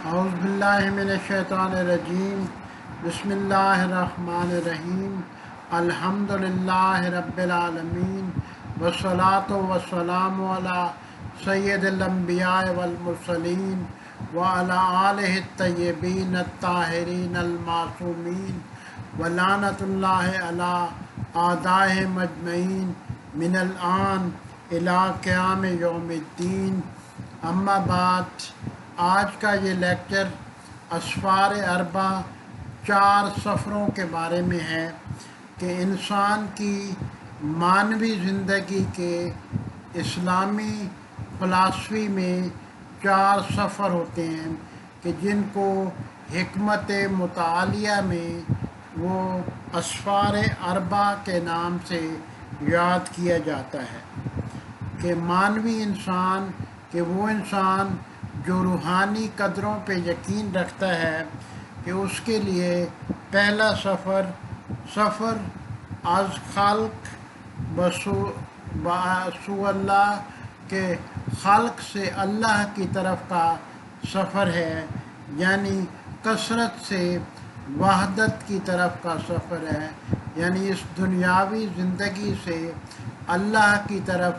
اعوذ باللہ من الشیطان الرجیم بسم اللہ الرحمن الرحیم الحمد للہ رب العالمین والصلاة والسلام علی سید الانبیاء والمرسلین وعلی آلہ الطیبین الطاہرین المعصومین ولعنۃ اللہ علی اعدائہم اجمعین من الآن الی قیام یوم الدین۔ اما بعد، آج کا یہ لیکچر اسفار اربع 4 سفروں کے بارے میں ہے کہ انسان کی معنوی زندگی کے اسلامی فلسفی میں 4 سفر ہوتے ہیں کہ جن کو حکمت مطالعہ میں وہ اسفار اربع کے نام سے یاد کیا جاتا ہے کہ معنوی انسان کہ وہ انسان جو روحانی قدروں پہ یقین رکھتا ہے کہ اس کے لیے پہلا سفر از خلق بسو اللہ کے خلق سے اللہ کی طرف کا سفر ہے، یعنی کثرت سے وحدت کی طرف کا سفر ہے، یعنی اس دنیاوی زندگی سے اللہ کی طرف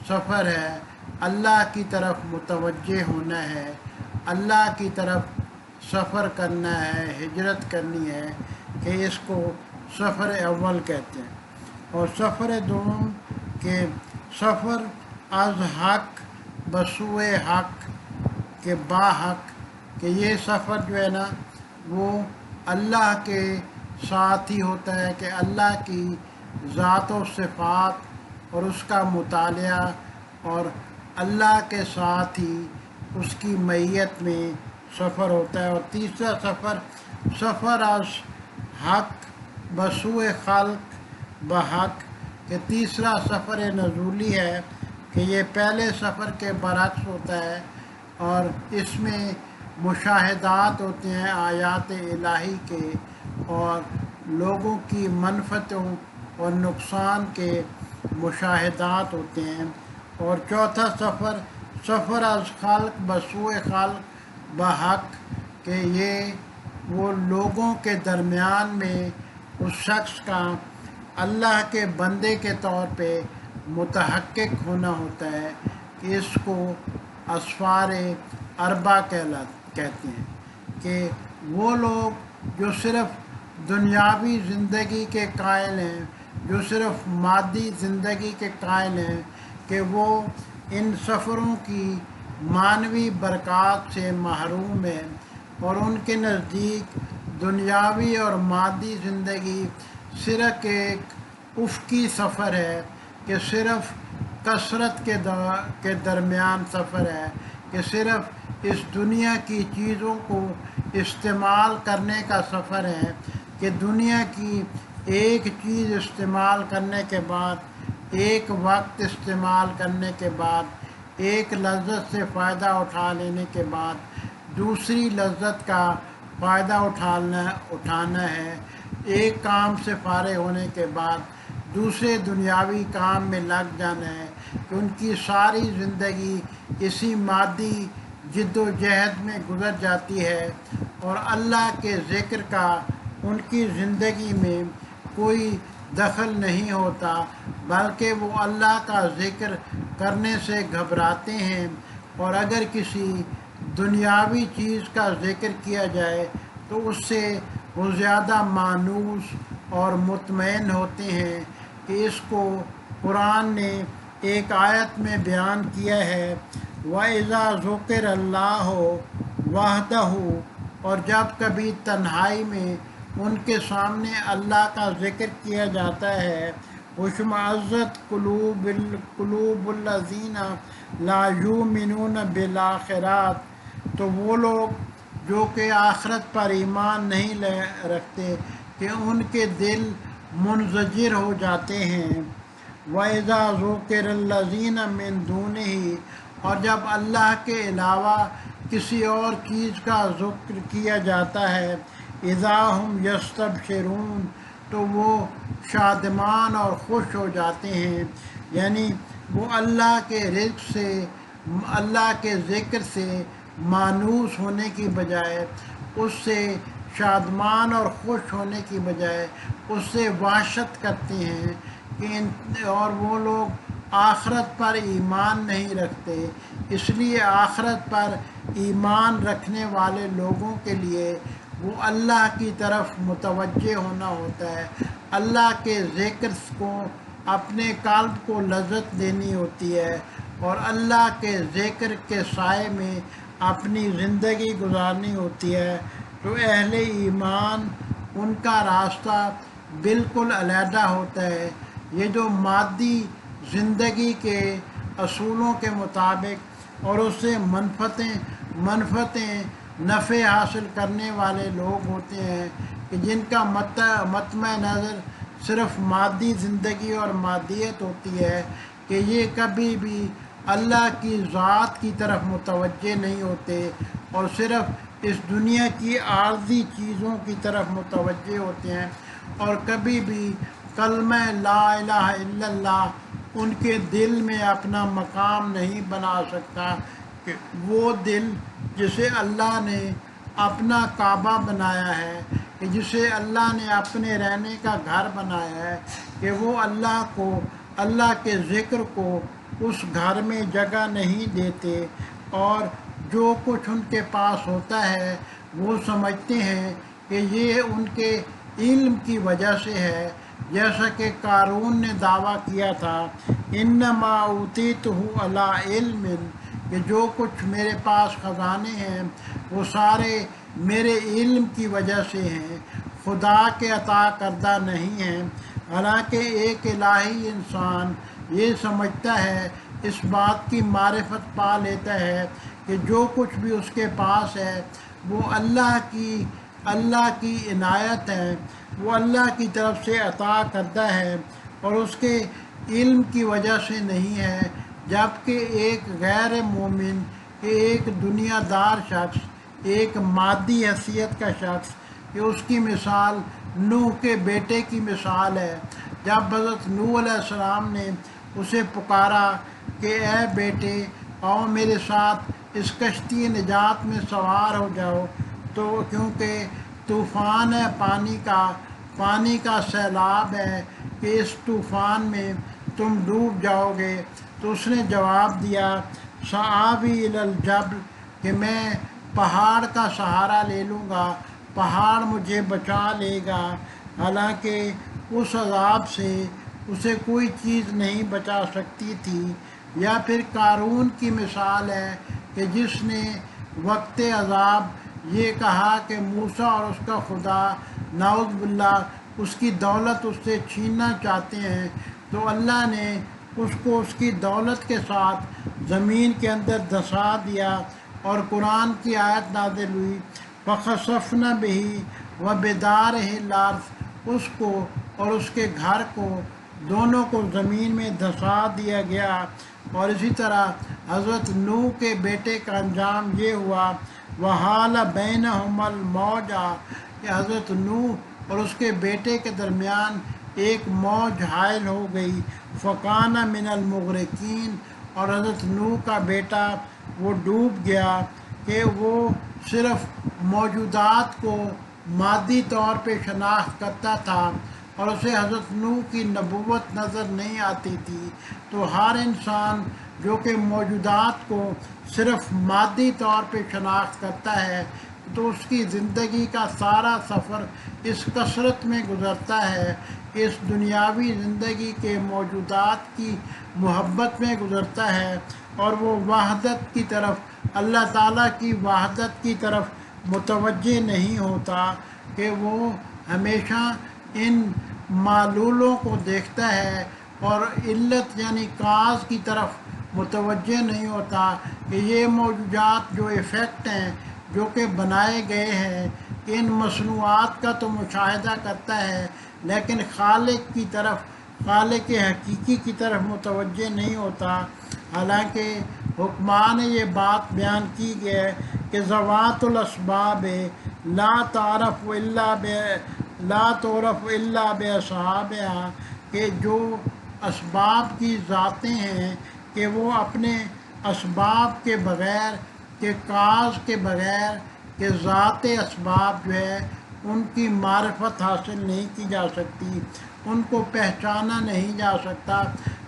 سفر ہے، اللہ کی طرف متوجہ ہونا ہے، اللہ کی طرف سفر کرنا ہے، ہجرت کرنی ہے، کہ اس کو سفر اول کہتے ہیں۔ اور سفر دوم کہ سفر از حق بسوئے حق کے با حق، کہ یہ سفر جو ہے نا وہ اللہ کے ساتھ ہی ہوتا ہے، کہ اللہ کی ذات و صفات اور اس کا مطالعہ اور اللہ کے ساتھ ہی اس کی معیت میں سفر ہوتا ہے۔ اور تیسرا سفر از حق بسوئے خلق بحق، کہ تیسرا سفر نزولی ہے کہ یہ پہلے سفر کے برعکس ہوتا ہے، اور اس میں مشاہدات ہوتے ہیں آیات الہی کے اور لوگوں کی منفعتوں اور نقصان کے مشاہدات ہوتے ہیں۔ اور چوتھا سفر از خلق بسوئے خلق بحق، کہ یہ وہ لوگوں کے درمیان میں اس شخص کا اللہ کے بندے کے طور پہ متحقق ہونا ہوتا ہے، کہ اس کو اسفار اربع کہتے ہیں، کہ وہ لوگ جو صرف دنیاوی زندگی کے قائل ہیں، جو صرف مادی زندگی کے قائل ہیں، کہ وہ ان سفروں کی معنوی برکات سے محروم ہیں، اور ان کے نزدیک دنیاوی اور مادی زندگی صرف ایک افقی سفر ہے، کہ صرف کثرت کے درمیان سفر ہے، کہ صرف اس دنیا کی چیزوں کو استعمال کرنے کا سفر ہے، کہ دنیا کی ایک چیز استعمال کرنے کے بعد، ایک وقت استعمال کرنے کے بعد، ایک لذت سے فائدہ اٹھا لینے کے بعد دوسری لذت کا فائدہ اٹھانا ہے، ایک کام سے فارغ ہونے کے بعد دوسرے دنیاوی کام میں لگ جانا ہے، کہ ان کی ساری زندگی اسی مادی جد و جہد میں گزر جاتی ہے، اور اللہ کے ذکر کا ان کی زندگی میں کوئی دخل نہیں ہوتا، بلکہ وہ اللہ کا ذکر کرنے سے گھبراتے ہیں، اور اگر کسی دنیاوی چیز کا ذکر کیا جائے تو اس سے وہ زیادہ مانوس اور مطمئن ہوتے ہیں، کہ اس کو قرآن نے ایک آیت میں بیان کیا ہے، وَإِذَا ذُكِرَ اللَّهُ وَحْدَهُ، اور جب کبھی تنہائی میں ان کے سامنے اللہ کا ذکر کیا جاتا ہے، وَاشْمَأَزَّتْ قُلُوبُ الَّذِينَ لَا يُؤْمِنُونَ بِالْآخِرَةِ، تو وہ لوگ جو کہ آخرت پر ایمان نہیں رکھتے، کہ ان کے دل منزجر ہو جاتے ہیں۔ وَإِذَا ذُكِرَ الَّذِينَ مِن دُونِهِ، اور جب اللہ کے علاوہ کسی اور چیز کا ذکر کیا جاتا ہے، اذا ہم یستبشرون، تو وہ شادمان اور خوش ہو جاتے ہیں، یعنی وہ اللہ کے رزق سے، اللہ کے ذکر سے مانوس ہونے کی بجائے اس سے شادمان اور خوش ہونے کی بجائے اس سے وحشت کرتے ہیں کہ اور وہ لوگ آخرت پر ایمان نہیں رکھتے. اس لیے آخرت پر ایمان رکھنے والے لوگوں کے لیے وہ اللہ کی طرف متوجہ ہونا ہوتا ہے، اللہ کے ذکر کو اپنے قلب کو لذت دینی ہوتی ہے اور اللہ کے ذکر کے سائے میں اپنی زندگی گزارنی ہوتی ہے. تو اہل ایمان ان کا راستہ بالکل علیحدہ ہوتا ہے. یہ جو مادی زندگی کے اصولوں کے مطابق اور اس سے منفعتیں نفع حاصل کرنے والے لوگ ہوتے ہیں کہ جن کا مطمع نظر صرف مادی زندگی اور مادیت ہوتی ہے، کہ یہ کبھی بھی اللہ کی ذات کی طرف متوجہ نہیں ہوتے اور صرف اس دنیا کی عارضی چیزوں کی طرف متوجہ ہوتے ہیں، اور کبھی بھی کلمہ لا الہ الا اللہ ان کے دل میں اپنا مقام نہیں بنا سکتا. کہ وہ دل جسے اللہ نے اپنا کعبہ بنایا ہے، کہ جسے اللہ نے اپنے رہنے کا گھر بنایا ہے، کہ وہ اللہ کو، اللہ کے ذکر کو اس گھر میں جگہ نہیں دیتے، اور جو کچھ ان کے پاس ہوتا ہے وہ سمجھتے ہیں کہ یہ ان کے علم کی وجہ سے ہے. جیسا کہ قارون نے دعویٰ کیا تھا انما اوتیتہ علی علم، کہ جو کچھ میرے پاس خزانے ہیں وہ سارے میرے علم کی وجہ سے ہیں، خدا کے عطا کردہ نہیں ہیں. حالانکہ ایک الہی انسان یہ سمجھتا ہے، اس بات کی معرفت پا لیتا ہے کہ جو کچھ بھی اس کے پاس ہے وہ اللہ کی عنایت ہے، وہ اللہ کی طرف سے عطا کردہ ہے اور اس کے علم کی وجہ سے نہیں ہے. جبکہ ایک غیر مومن، ایک دنیا دار شخص، ایک مادی حیثیت کا شخص، کہ اس کی مثال نوح کے بیٹے کی مثال ہے. جب حضرت نوح علیہ السلام نے اسے پکارا کہ اے بیٹے آؤ میرے ساتھ اس کشتی نجات میں سوار ہو جاؤ، تو کیونکہ طوفان ہے پانی کا سیلاب ہے کہ اس طوفان میں تم ڈوب جاؤ گے. تو اس نے جواب دیا سآوی الی الجبل، کہ میں پہاڑ کا سہارا لے لوں گا، پہاڑ مجھے بچا لے گا. حالانکہ اس عذاب سے اسے کوئی چیز نہیں بچا سکتی تھی. یا پھر قارون کی مثال ہے کہ جس نے وقت عذاب یہ کہا کہ موسیٰ اور اس کا خدا نعوذ باللہ اس کی دولت اس سے چھیننا چاہتے ہیں، تو اللہ نے اس کو اس کی دولت کے ساتھ زمین کے اندر دھسا دیا. اور قرآن کی آیت نازل ہوئی فَخَسَفْنَا بِهِ وَبِدَارِهِ الْأَرْضَ، اس کو اور اس کے گھر کو دونوں کو زمین میں دھسا دیا گیا. اور اسی طرح حضرت نوح کے بیٹے کا انجام یہ ہوا وَحَالَ بَيْنَهُمَا الْمَوْجُ، کہ حضرت نوح اور اس کے بیٹے کے درمیان ایک موج حائل ہو گئی. فَكَانَ مِنَ الْمُغْرَقِينَ، اور حضرت نوح کا بیٹا وہ ڈوب گیا. کہ وہ صرف موجودات کو مادی طور پہ شناخت کرتا تھا اور اسے حضرت نوح کی نبوت نظر نہیں آتی تھی. تو ہر انسان جو کہ موجودات کو صرف مادی طور پہ شناخت کرتا ہے تو اس کی زندگی کا سارا سفر اس کثرت میں گزرتا ہے، اس دنیاوی زندگی کے موجودات کی محبت میں گزرتا ہے، اور وہ وحدت کی طرف، اللہ تعالیٰ کی وحدت کی طرف متوجہ نہیں ہوتا، کہ وہ ہمیشہ ان معلولوں کو دیکھتا ہے اور علت یعنی کاز کی طرف متوجہ نہیں ہوتا کہ یہ موجودات جو ایفیکٹ ہیں جو کہ بنائے گئے ہیں، ان مصنوعات کا تو مشاہدہ کرتا ہے لیکن خالق کی طرف، خالق حقیقی کی طرف متوجہ نہیں ہوتا. حالانکہ حکماں نے یہ بات بیان کی ہے کہ ذوات الاسباب لا تعرف الا باصحابها، کہ جو اسباب کی ذاتیں ہیں کہ وہ اپنے اسباب کے بغیر کہ کاز کے بغیر کہ ذات اسباب جو ہے ان کی معرفت حاصل نہیں کی جا سکتی، ان کو پہچانا نہیں جا سکتا،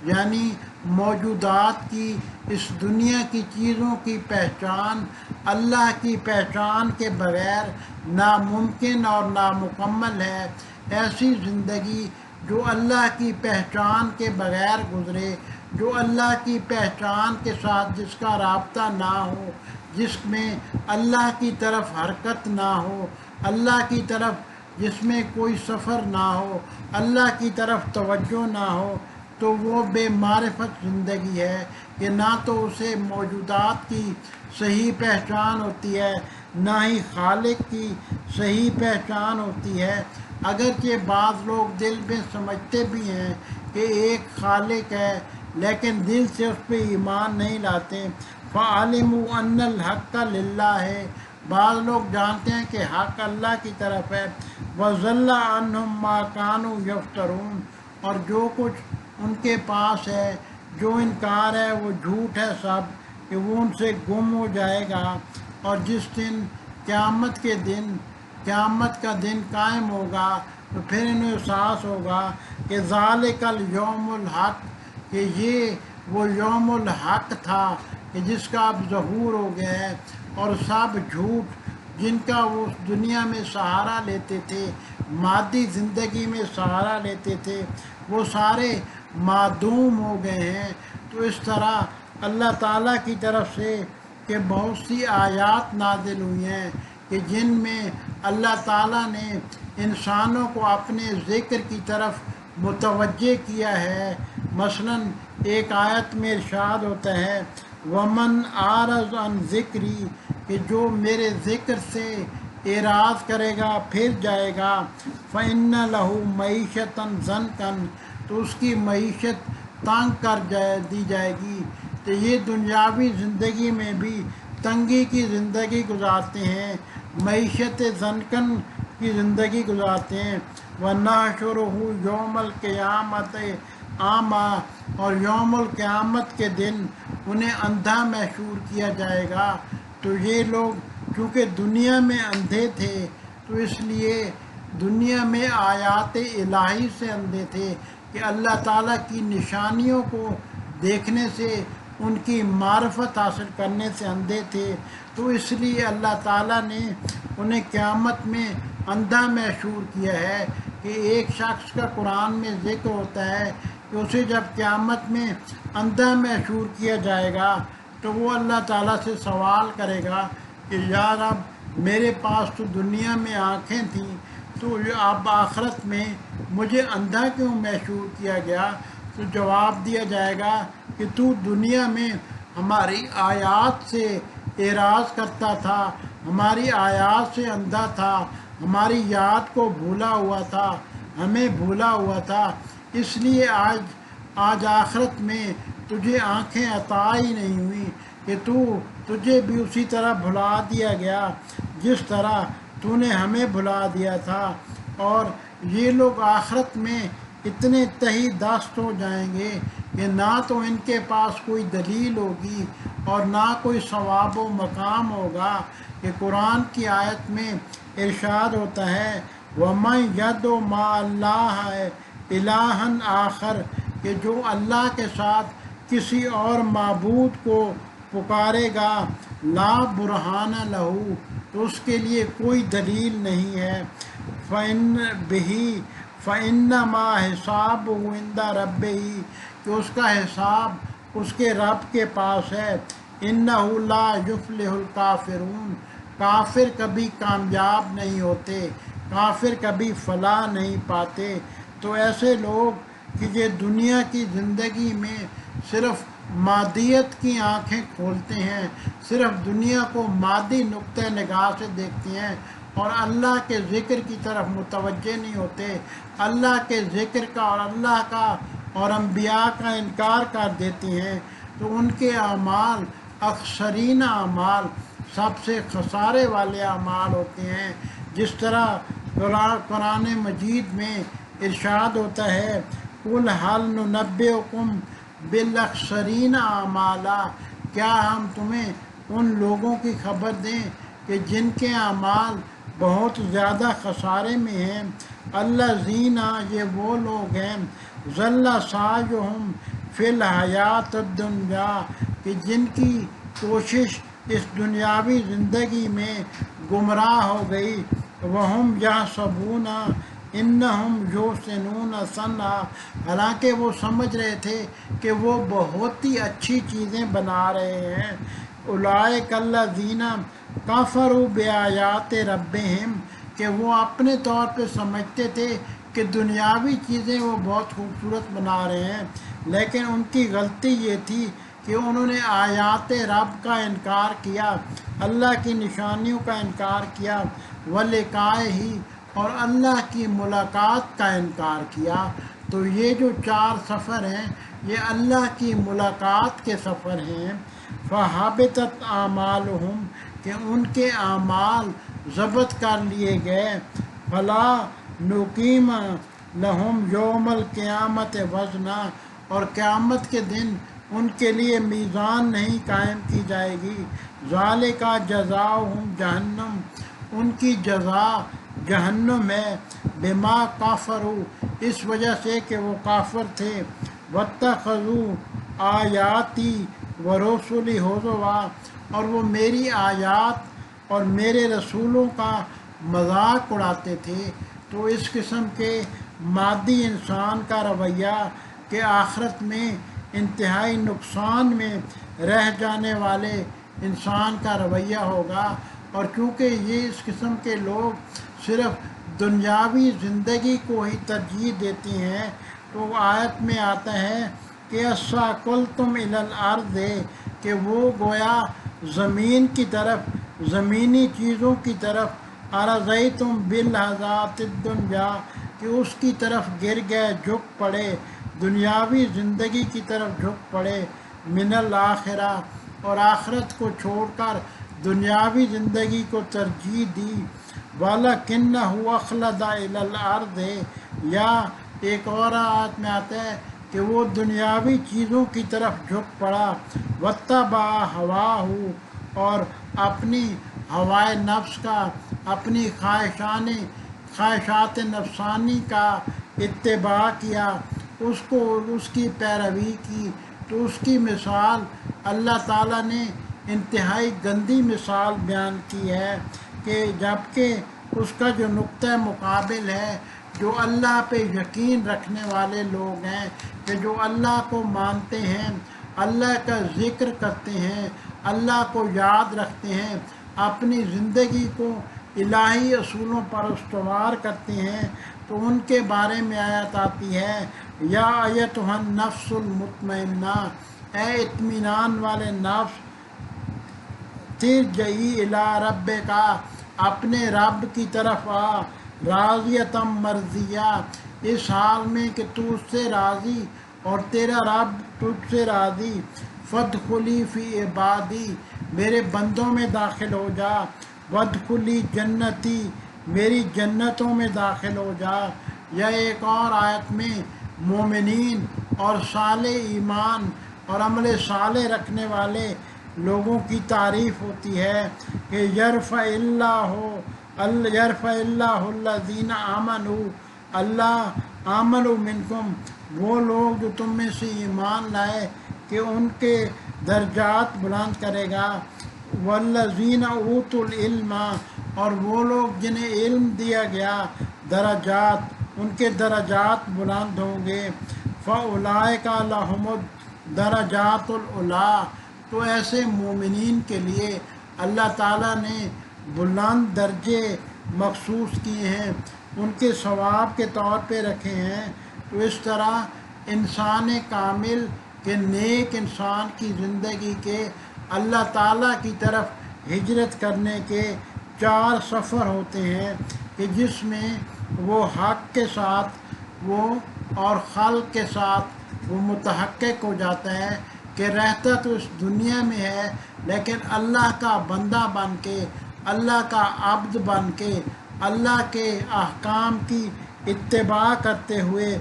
یعنی موجودات کی، اس دنیا کی چیزوں کی پہچان اللہ کی پہچان کے بغیر ناممکن اور نامکمل ہے۔ ایسی زندگی جو اللہ کی پہچان کے بغیر گزرے، جو اللہ کی پہچان کے ساتھ جس کا رابطہ نہ ہو، جس میں اللہ کی طرف حرکت نہ ہو، اللہ کی طرف جس میں کوئی سفر نہ ہو، اللہ کی طرف توجہ نہ ہو، تو وہ بے معرفت زندگی ہے کہ نہ تو اسے موجودات کی صحیح پہچان ہوتی ہے، نہ ہی خالق کی صحیح پہچان ہوتی ہے۔ اگرچہ بعض لوگ دل میں سمجھتے بھی ہیں کہ ایک خالق ہے، لیکن دل سے اس پہ ایمان نہیں لاتے۔ فَعَلِمُوا أَنَّ الْحَقَّ لِلَّهِ ہے، بعض لوگ جانتے ہیں کہ حق اللہ کی طرف ہے۔ وَضَلَّ عَنْهُمْ مَا كَانُوا يَفْتَرُونَ، اور جو کچھ ان کے پاس ہے، جو انکار ہے، وہ جھوٹ ہے سب، کہ وہ ان سے گم ہو جائے گا۔ اور جس دن قیامت کا دن قائم ہوگا تو پھر انہیں احساس ہوگا کہ ذالک الیوم الحق، کہ یہ وہ یوم الحق تھا کہ جس کا اب ظہور ہو گیا ہے، اور سب جھوٹ جن کا وہ اس دنیا میں سہارا لیتے تھے، مادی زندگی میں سہارا لیتے تھے، وہ سارے معدوم ہو گئے ہیں۔ تو اس طرح اللہ تعالیٰ کی طرف سے کہ بہت سی آیات نازل ہوئی ہیں کہ جن میں اللہ تعالیٰ نے انسانوں کو اپنے ذکر کی طرف متوجہ کیا ہے۔ مثلا ایک آیت میں ارشاد ہوتا ہے وَمَنْ أَعْرَضَ عَنْ ذِكْرِي، کہ جو میرے ذکر سے اعراض کرے گا پھر جائے گا، فَإِنَّ لَهُ مَعِيشَةً ضَنْكًا، تو اس کی معیشت تنگ کر دی جائے گی۔ تو یہ دنیاوی زندگی میں بھی تنگی کی زندگی گزارتے ہیں، معیشت ضنکن کی زندگی گزارتے ہیں۔ وَنَحْشُرُهُ يَوْمَ الْقِيَامَةِ أَعْمَىٰ، اور یوم القیامت کے دن انہیں اندھا محشور کیا جائے گا۔ تو یہ لوگ چونکہ دنیا میں اندھے تھے، تو اس لیے دنیا میں آیات الہی سے اندھے تھے کہ اللہ تعالیٰ کی نشانیوں کو دیکھنے سے، ان کی معرفت حاصل کرنے سے اندھے تھے، تو اس لیے اللہ تعالیٰ نے انہیں قیامت میں اندھا محشور کیا ہے۔ کہ ایک شخص کا قرآن میں ذکر ہوتا ہے کہ اسے جب قیامت میں اندھا محشور کیا جائے گا تو وہ اللہ تعالیٰ سے سوال کرے گا کہ یا رب میرے پاس تو دنیا میں آنکھیں تھیں، تو اب آخرت میں مجھے اندھا کیوں محشور کیا گیا؟ تو جواب دیا جائے گا کہ تو دنیا میں ہماری آیات سے اعراض کرتا تھا، ہماری آیات سے اندھا تھا، ہماری یاد کو بھولا ہوا تھا، ہمیں بھولا ہوا تھا، اس لیے آج آخرت میں تجھے آنکھیں عطا ہی نہیں ہوئی، کہ تجھے بھی اسی طرح بھلا دیا گیا جس طرح تو نے ہمیں بھلا دیا تھا۔ اور یہ لوگ آخرت میں اتنے تہی دست ہو جائیں گے کہ نہ تو ان کے پاس کوئی دلیل ہوگی اور نہ کوئی ثواب و مقام ہوگا۔ کہ قرآن کی آیت میں ارشاد ہوتا ہے وَمَنْ يَدْعُ مَعَ اللَّهِ إِلَٰهًا آخَرَ، کہ جو اللہ کے ساتھ کسی اور معبود کو پکارے گا لا برہان لہو، تو اس کے لیے کوئی دلیل نہیں ہے، فَإِنَّمَا حِسَابُهُ عِندَ رَبِّهِ، کہ اس کا حساب اس کے رب کے پاس ہے۔ إِنَّهُ لَا يُفْلِحُ الْكَافِرُونَ، کافر کبھی کامیاب نہیں ہوتے، کافر کبھی فلاح نہیں پاتے۔ تو ایسے لوگ کہ یہ دنیا کی زندگی میں صرف مادیت کی آنکھیں کھولتے ہیں، صرف دنیا کو مادی نقطہ نگاہ سے دیکھتے ہیں اور اللہ کے ذکر کی طرف متوجہ نہیں ہوتے، اللہ کے ذکر کا اور اللہ کا اور انبیاء کا انکار کر دیتے ہیں، تو ان کے اعمال اکثرین اعمال سب سے خسارے والے اعمال ہوتے ہیں۔ جس طرح قرآن مجید میں ارشاد ہوتا ہے قُلْ هَلْ نُنَبِّئُكُمْ بِالْأَخْسَرِينَ أَعْمَالًا، کیا ہم تمہیں ان لوگوں کی خبر دیں کہ جن کے اعمال بہت زیادہ خسارے میں ہیں۔ الذین، یہ وہ لوگ ہیں، ضل سعیہم فی الحیات الدنیا، کہ جن کی کوشش اس دنیاوی زندگی میں گمراہ ہو گئی، وہم یحسبون انہم یحسنون صنعا، حالانکہ وہ سمجھ رہے تھے کہ وہ بہت ہی اچھی چیزیں بنا رہے ہیں۔ اولئک الذین کفروا بآیات ربہم، کہ وہ اپنے طور پہ سمجھتے تھے کہ دنیاوی چیزیں وہ بہت خوبصورت بنا رہے ہیں، لیکن ان کی غلطی یہ تھی کہ انہوں نے آیات رب کا انکار کیا، اللہ کی نشانیوں کا انکار کیا، ولقائہ، اور اللہ کی ملاقات کا انکار کیا۔ تو یہ جو 4 سفر ہیں یہ اللہ کی ملاقات کے سفر ہیں۔ فَحَبِطَتْ أَعْمَالُهُمْ، کہ ان کے اعمال ضبط کر لیے گئے۔ فَلَا نُقِيمُ لَهُمْ يَوْمَ الْقِيَامَةِ وَزْنًا، اور قیامت کے دن ان کے لیے میزان نہیں قائم کی جائے گی۔ ذَلِكَ جَزَاؤُهُمْ جَہَنَّمُ، ان کی جزا جہنم ہے، بما کافروا، اس وجہ سے کہ وہ کافر تھے، واتخذوا آیاتی ورسلی ہزوا، اور وہ میری آیات اور میرے رسولوں کا مذاق اڑاتے تھے۔ تو اس قسم کے مادی انسان کا رویہ کہ آخرت میں انتہائی نقصان میں رہ جانے والے انسان کا رویہ ہوگا، اور کیونکہ یہ اس قسم کے لوگ صرف دنیاوی زندگی کو ہی ترجیح دیتے ہیں، تو آیت میں آتا ہے کہ اَثَّاقَلْتُمْ إِلَى الْأَرْضِ، کہ وہ گویا زمین کی طرف، زمینی چیزوں کی طرف، أَرَضَيْتُمْ بِالْحَيَاةِ الدُّنْيَا، کہ اس کی طرف گر گئے، جھک پڑے، دنیاوی زندگی کی طرف جھک پڑے، من الآخرہ، اور آخرت کو چھوڑ کر دنیاوی زندگی کو ترجیح دی۔ وَلَكِنَّهُ أَخْلَدَ إِلَى الْأَرْضِ، یا ایک اور آیت میں آتا ہے کہ وہ دنیاوی چیزوں کی طرف جھک پڑا، وَاتَّبَعَ هَوَاهُ، اور اپنی ہوائے نفس کا، اپنی خواہشات نفسانی کا اتباع کیا، اس کی پیروی کی۔ تو اس کی مثال اللہ تعالیٰ نے انتہائی گندی مثال بیان کی ہے، کہ جبکہ اس کا جو نقطہ مقابل ہے، جو اللہ پہ یقین رکھنے والے لوگ ہیں، کہ جو اللہ کو مانتے ہیں، اللہ کا ذکر کرتے ہیں، اللہ کو یاد رکھتے ہیں، اپنی زندگی کو الہی اصولوں پر استوار کرتے ہیں، تو ان کے بارے میں آیت آتی ہے، یا ایتھا النفس المطمئنہ، اے اطمینان والے نفس، ترجعی الی ربک، اپنے رب کی طرف آ، راضیۃ مرضیہ، اس حال میں کہ تو اس سے راضی اور تیرا رب تجھ سے راضی، فادخلی فی عبادی، میرے بندوں میں داخل ہو جا، وادخلی جنتی، میری جنتوں میں داخل ہو جا۔ یا ایک اور آیت میں مومنین اور صالح ایمان اور عمل صالح رکھنے والے لوگوں کی تعریف ہوتی ہے کہ یرفع اللہ الذین آمنوا، اللہ آمنوا منکم، وہ لوگ جو تم میں سے ایمان لائے کہ ان کے درجات بلند کرے گا، والذین اوتوا العلم، اور وہ لوگ جنہیں علم دیا گیا، درجات، ان کے درجات بلند ہوں گے، فاولئک لہم الدرجات العلیٰ، تو ایسے مومنین کے لیے اللہ تعالیٰ نے بلند درجے مخصوص کیے ہیں، ان کے ثواب کے طور پہ رکھے ہیں۔ تو اس طرح انسان کامل کے نیک انسان کی زندگی کے اللہ تعالیٰ کی طرف ہجرت کرنے کے 4 سفر ہوتے ہیں، کہ جس میں وہ حق کے ساتھ وہ اور خلق کے ساتھ وہ متحقق ہو جاتا ہے کہ رہتا تو اس دنیا میں ہے، لیکن اللہ کا بندہ بن کے، اللہ کا عبد بن کے، اللہ کے احکام کی اتباع کرتے ہوئے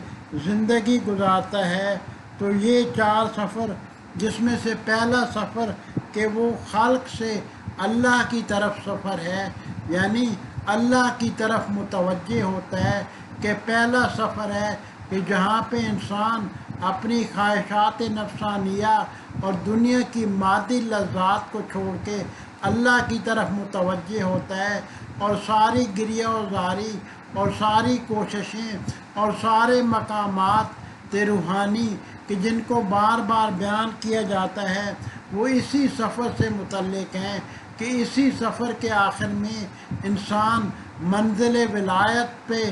زندگی گزارتا ہے۔ تو یہ 4 سفر، جس میں سے پہلا سفر کہ وہ خلق سے اللہ کی طرف سفر ہے، یعنی اللہ کی طرف متوجہ ہوتا ہے، کہ پہلا سفر ہے کہ جہاں پہ انسان اپنی خواہشات نفسانیہ اور دنیا کی مادی لذات کو چھوڑ کے اللہ کی طرف متوجہ ہوتا ہے، اور ساری گریہ و زاری اور ساری کوششیں اور سارے مقامات روحانی کہ جن کو بار بار بیان کیا جاتا ہے وہ اسی سفر سے متعلق ہیں، کہ اسی سفر کے آخر میں انسان منزل ولایت پہ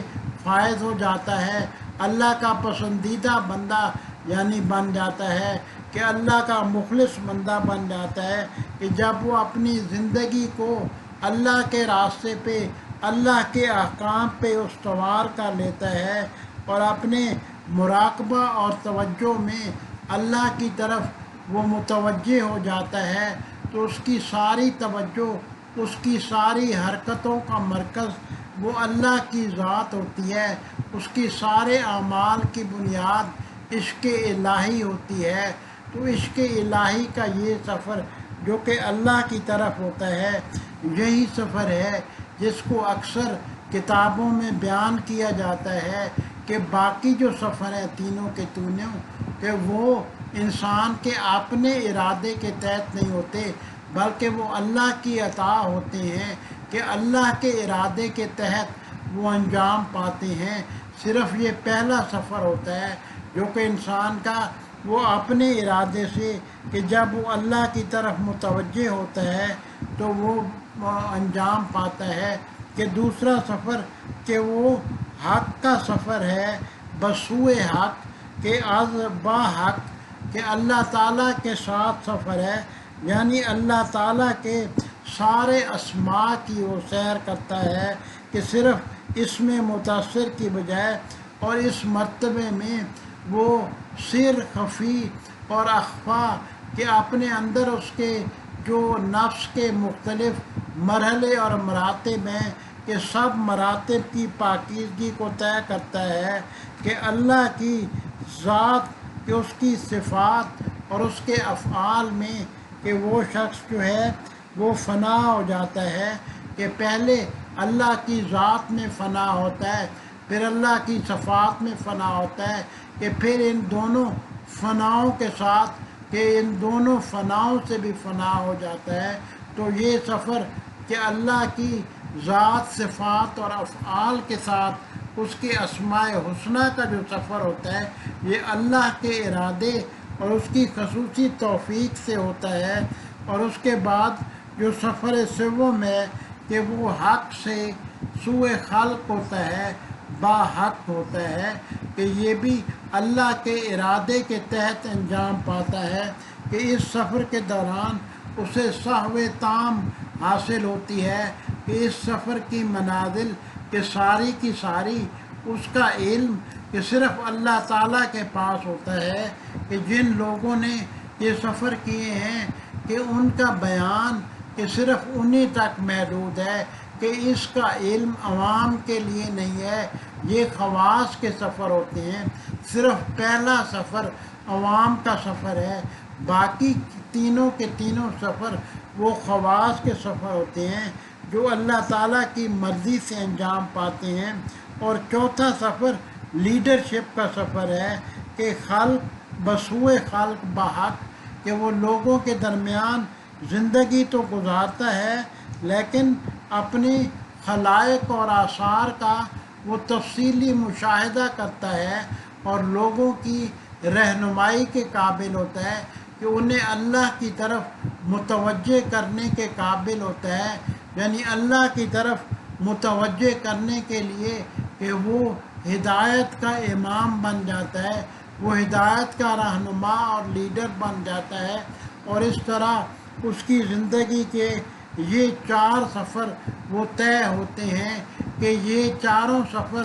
فائز ہو جاتا ہے، اللہ کا پسندیدہ بندہ یعنی بن جاتا ہے، کہ اللہ کا مخلص بندہ بن جاتا ہے، کہ جب وہ اپنی زندگی کو اللہ کے راستے پہ اللہ کے احکام پہ استوار کر لیتا ہے اور اپنے مراقبہ اور توجہ میں اللہ کی طرف وہ متوجہ ہو جاتا ہے، تو اس کی ساری توجہ، اس کی ساری حرکتوں کا مرکز وہ اللہ کی ذات ہوتی ہے، اس کی سارے اعمال کی بنیاد عشق الہی ہوتی ہے۔ تو عشق الہی کا یہ سفر جو کہ اللہ کی طرف ہوتا ہے، یہی سفر ہے جس کو اکثر کتابوں میں بیان کیا جاتا ہے کہ باقی جو سفر ہیں تینوں کے تینوں، کہ وہ انسان کے اپنے ارادے کے تحت نہیں ہوتے، بلکہ وہ اللہ کی عطا ہوتے ہیں، کہ اللہ کے ارادے کے تحت وہ انجام پاتے ہیں۔ صرف یہ پہلا سفر ہوتا ہے جو کہ انسان کا وہ اپنے ارادے سے، کہ جب وہ اللہ کی طرف متوجہ ہوتا ہے تو وہ انجام پاتا ہے، کہ دوسرا سفر کہ وہ حق کا سفر ہے، بسوئے حق، کہ از با حق، کہ اللہ تعالیٰ کے ساتھ سفر ہے، یعنی اللہ تعالیٰ کے سارے اسماء کی وہ سیر کرتا ہے، کہ صرف اس میں متاثر کی بجائے اور اس مرتبے میں وہ سر، خفی اور اخفا کہ اپنے اندر اس کے جو نفس کے مختلف مرحلے اور مراتب ہیں، کہ سب مراتب کی پاکیزگی کو طے کرتا ہے، کہ اللہ کی ذات، کہ اس کی صفات اور اس کے افعال میں کہ وہ شخص جو ہے وہ فنا ہو جاتا ہے، کہ پہلے اللہ کی ذات میں فنا ہوتا ہے، پھر اللہ کی صفات میں فنا ہوتا ہے، کہ پھر ان دونوں فناؤں کے ساتھ کہ ان دونوں فناؤں سے بھی فنا ہو جاتا ہے۔ تو یہ سفر کہ اللہ کی ذات، صفات اور افعال کے ساتھ اس کے اسماء حسنہ کا جو سفر ہوتا ہے، یہ اللہ کے ارادے اور اس کی خصوصی توفیق سے ہوتا ہے۔ اور اس کے بعد جو سفر سوم ہے کہ وہ حق سے سوئے خلق ہوتا ہے، با حق ہوتا ہے، کہ یہ بھی اللہ کے ارادے کے تحت انجام پاتا ہے، کہ اس سفر کے دوران اسے صحو تام حاصل ہوتی ہے، کہ اس سفر کی منازل کہ ساری کی ساری اس کا علم کہ صرف اللہ تعالیٰ کے پاس ہوتا ہے، کہ جن لوگوں نے یہ سفر کیے ہیں کہ ان کا بیان کہ صرف انہی تک محدود ہے، کہ اس کا علم عوام کے لیے نہیں ہے، یہ خواص کے سفر ہوتے ہیں۔ صرف پہلا سفر عوام کا سفر ہے، باقی تینوں کے تینوں سفر وہ خواص کے سفر ہوتے ہیں جو اللہ تعالیٰ کی مرضی سے انجام پاتے ہیں۔ اور چوتھا سفر لیڈرشپ کا سفر ہے، کہ خلق بسوئے خلق بحق، کہ وہ لوگوں کے درمیان زندگی تو گزارتا ہے لیکن اپنی خلائق اور آثار کا وہ تفصیلی مشاہدہ کرتا ہے اور لوگوں کی رہنمائی کے قابل ہوتا ہے، کہ انہیں اللہ کی طرف متوجہ کرنے کے قابل ہوتا ہے، یعنی اللہ کی طرف متوجہ کرنے کے لیے کہ وہ ہدایت کا امام بن جاتا ہے، وہ ہدایت کا رہنما اور لیڈر بن جاتا ہے۔ اور اس طرح اس کی زندگی کے یہ چار سفر وہ طے ہوتے ہیں، کہ یہ چاروں سفر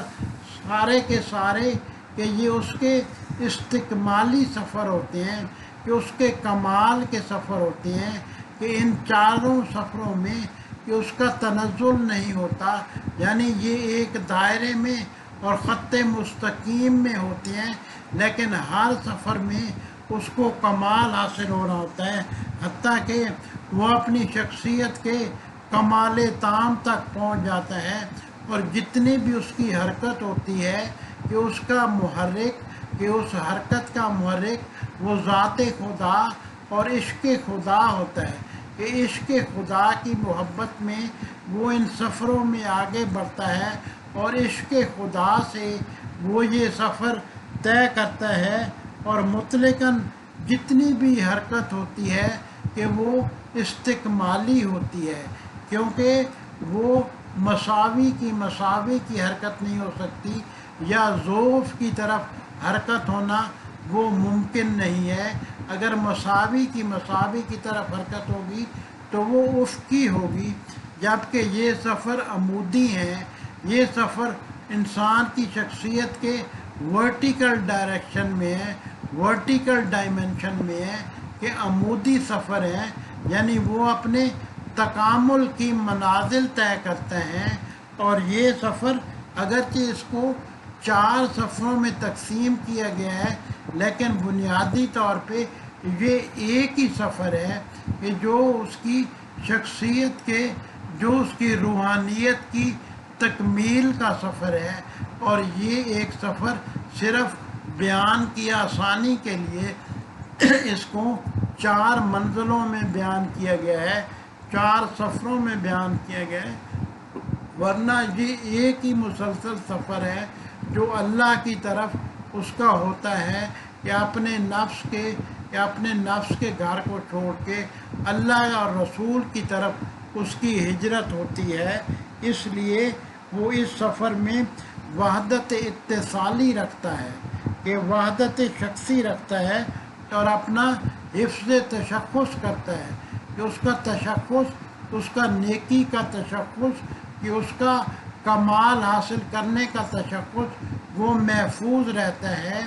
سارے کے سارے کہ یہ اس کے استکمالی سفر ہوتے ہیں، کہ اس کے کمال کے سفر ہوتے ہیں، کہ ان چاروں سفروں میں کہ اس کا تنزل نہیں ہوتا، یعنی یہ ایک دائرے میں اور خط مستقیم میں ہوتے ہیں، لیکن ہر سفر میں اس کو کمال حاصل ہو رہا ہوتا ہے، حتیٰ کہ وہ اپنی شخصیت کے کمال تام تک پہنچ جاتا ہے، اور جتنی بھی اس کی حرکت ہوتی ہے کہ اس کا محرک، کہ اس حرکت کا محرک وہ ذات خدا اور عشق خدا ہوتا ہے، کہ عشق خدا کی محبت میں وہ ان سفروں میں آگے بڑھتا ہے، اور عشق خدا سے وہ یہ سفر طے کرتا ہے، اور مطلقاً جتنی بھی حرکت ہوتی ہے کہ وہ استکمالی ہوتی ہے، کیونکہ وہ مساوی کی حرکت نہیں ہو سکتی، یا ضعف کی طرف حرکت ہونا وہ ممکن نہیں ہے۔ اگر مساوی کی طرف حرکت ہوگی تو وہ افقی ہوگی، جبکہ یہ سفر عمودی ہیں، یہ سفر انسان کی شخصیت کے ورٹیکل ڈائریکشن میں ہے، ورٹیکل ڈائمنشن میں ہے، کہ عمودی سفر ہے، یعنی وہ اپنے تکامل کی منازل طے کرتے ہیں۔ اور یہ سفر اگرچہ اس کو 4 سفروں میں تقسیم کیا گیا ہے، لیکن بنیادی طور پہ یہ ایک ہی سفر ہے، کہ جو اس کی شخصیت کے، جو اس کی روحانیت کی تکمیل کا سفر ہے۔ اور یہ ایک سفر صرف بیان کی آسانی کے لیے اس کو 4 منزلوں میں بیان کیا گیا ہے، 4 سفروں میں بیان کیا گیا ہے، ورنہ یہ ایک ہی مسلسل سفر ہے جو اللہ کی طرف اس کا ہوتا ہے، کہ اپنے نفس کے گھر کو چھوڑ کے اللہ اور رسول کی طرف اس کی ہجرت ہوتی ہے۔ اس لیے وہ اس سفر میں وحدت اتصالی رکھتا ہے، کہ وحدت شخصی رکھتا ہے، اور اپنا حفظ تشخص کرتا ہے، کہ اس کا تشخص، اس کا نیکی کا تشخص، کہ اس کا کمال حاصل کرنے کا تشخص وہ محفوظ رہتا ہے،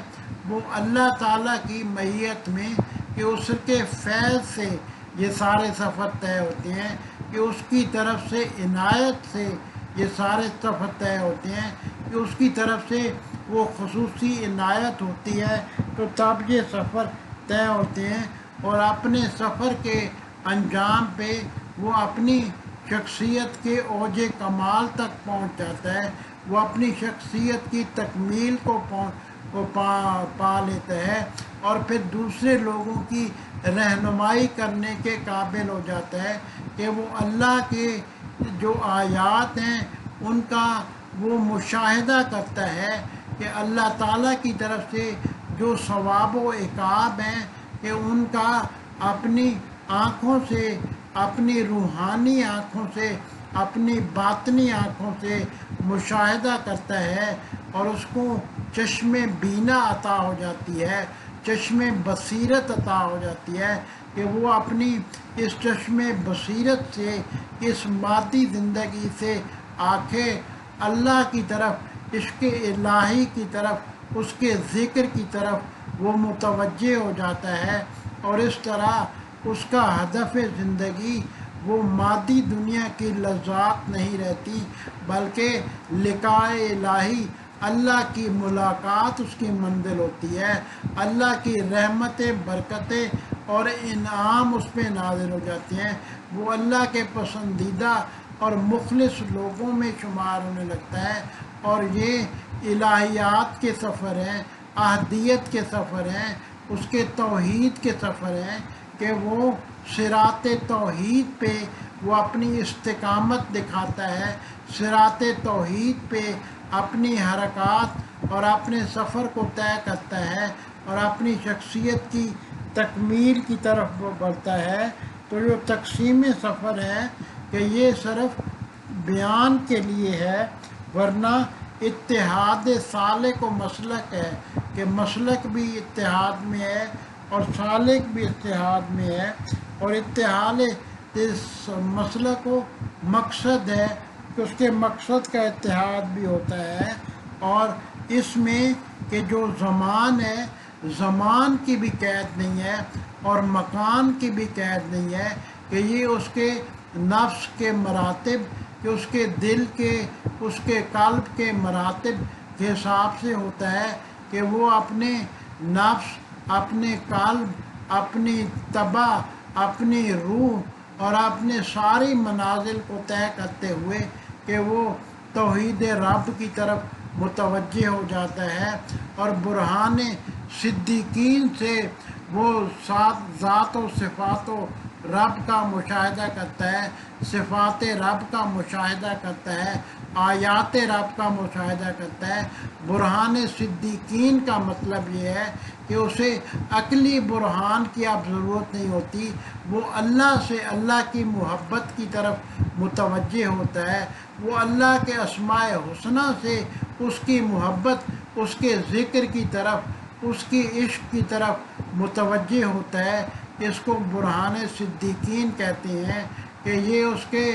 وہ اللہ تعالیٰ کی معیت میں، کہ اس کے فیض سے یہ سارے سفر طے ہوتے ہیں، کہ اس کی طرف سے عنایت سے یہ سارے سفر طے ہوتے ہیں، کہ اس کی طرف سے وہ خصوصی عنایت ہوتی ہے، تو تب یہ سفر طے ہوتے ہیں۔ اور اپنے سفر کے انجام پہ وہ اپنی شخصیت کے اوج کمال تک پہنچ جاتا ہے، وہ اپنی شخصیت کی تکمیل کو پا لیتا ہے، اور پھر دوسرے لوگوں کی رہنمائی کرنے کے قابل ہو جاتا ہے، کہ وہ اللہ کے جو آیات ہیں ان کا وہ مشاہدہ کرتا ہے، کہ اللہ تعالیٰ کی طرف سے جو ثواب و عقاب ہیں، کہ ان کا اپنی آنکھوں سے، اپنی روحانی آنکھوں سے، اپنی باطنی آنکھوں سے مشاہدہ کرتا ہے، اور اس کو چشم بینا عطا ہو جاتی ہے، چشم بصیرت عطا ہو جاتی ہے، کہ وہ اپنی اس چشم بصیرت سے، اس مادی زندگی سے آنکھیں اللہ کی طرف، عشق الہی کی طرف، اس کے ذکر کی طرف وہ متوجہ ہو جاتا ہے، اور اس طرح اس کا ہدف زندگی وہ مادی دنیا کی لذات نہیں رہتی، بلکہ لقاء الہی، اللہ کی ملاقات اس کی منزل ہوتی ہے، اللہ کی رحمتیں، برکتیں اور انعام اس پہ نازل ہو جاتے ہیں، وہ اللہ کے پسندیدہ اور مخلص لوگوں میں شمار ہونے لگتا ہے۔ اور یہ الہیات کے سفر ہیں، احدیت کے سفر ہیں، اس کے توحید کے سفر ہیں، کہ وہ صراط توحید پہ وہ اپنی استقامت دکھاتا ہے، صراط توحید پہ اپنی حرکات اور اپنے سفر کو طے کرتا ہے، اور اپنی شخصیت کی تکمیل کی طرف وہ بڑھتا ہے۔ تو جو تقسیم سفر ہے کہ یہ صرف بیان کے لیے ہے، ورنہ اتحاد سالک و مسلک ہے، کہ مسلک بھی اتحاد میں ہے اور سالک بھی اتحاد میں ہے، اور اتحاد اس مسلک و مقصد ہے کہ اس کے مقصد کا اتحاد بھی ہوتا ہے، اور اس میں کہ جو زمان ہے، زمان کی بھی قید نہیں ہے اور مکان کی بھی قید نہیں ہے، کہ یہ اس کے نفس کے مراتب، کہ اس کے دل کے، اس کے قلب کے مراتب کے حساب سے ہوتا ہے، کہ وہ اپنے نفس اپنے قلب، اپنی طبع، اپنی روح اور اپنے ساری منازل کو طے کرتے ہوئے کہ وہ توحید رب کی طرف متوجہ ہو جاتا ہے، اور برہان صدیقین سے وہ ذات و صفات و رب کا مشاہدہ کرتا ہے، صفات رب کا مشاہدہ کرتا ہے، آیات رب کا مشاہدہ کرتا ہے۔ برہان صدیقین کا مطلب یہ ہے کہ اسے عقلی برہان کی اب ضرورت نہیں ہوتی، وہ اللہ سے، اللہ کی محبت کی طرف متوجہ ہوتا ہے، وہ اللہ کے اسماء حسنہ سے اس کی محبت، اس کے ذکر کی طرف، اس کی عشق کی طرف متوجہ ہوتا ہے۔ اس کو برہان صدیقین کہتے ہیں کہ یہ اس کے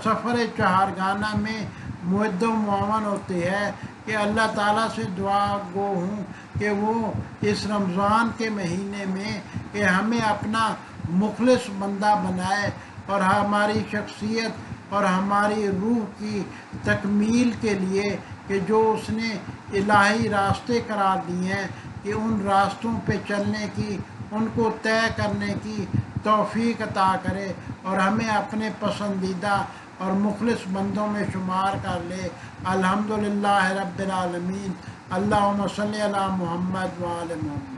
سفر چہارگانہ میں معد و معاون ہوتی ہے کہ اللہ تعالیٰ سے دعا گو ہوں کہ وہ اس رمضان کے مہینے میں کہ ہمیں اپنا مخلص بندہ بنائے، اور ہماری شخصیت اور ہماری روح کی تکمیل کے لیے کہ جو اس نے الہی راستے قرار دیے ہیں کہ ان راستوں پہ چلنے کی، ان کو طے کرنے کی توفیق عطا کرے، اور ہمیں اپنے پسندیدہ اور مخلص بندوں میں شمار کر لے۔ الحمدللہ رب العالمین۔ اللہم صلی علی محمد وآل محمد۔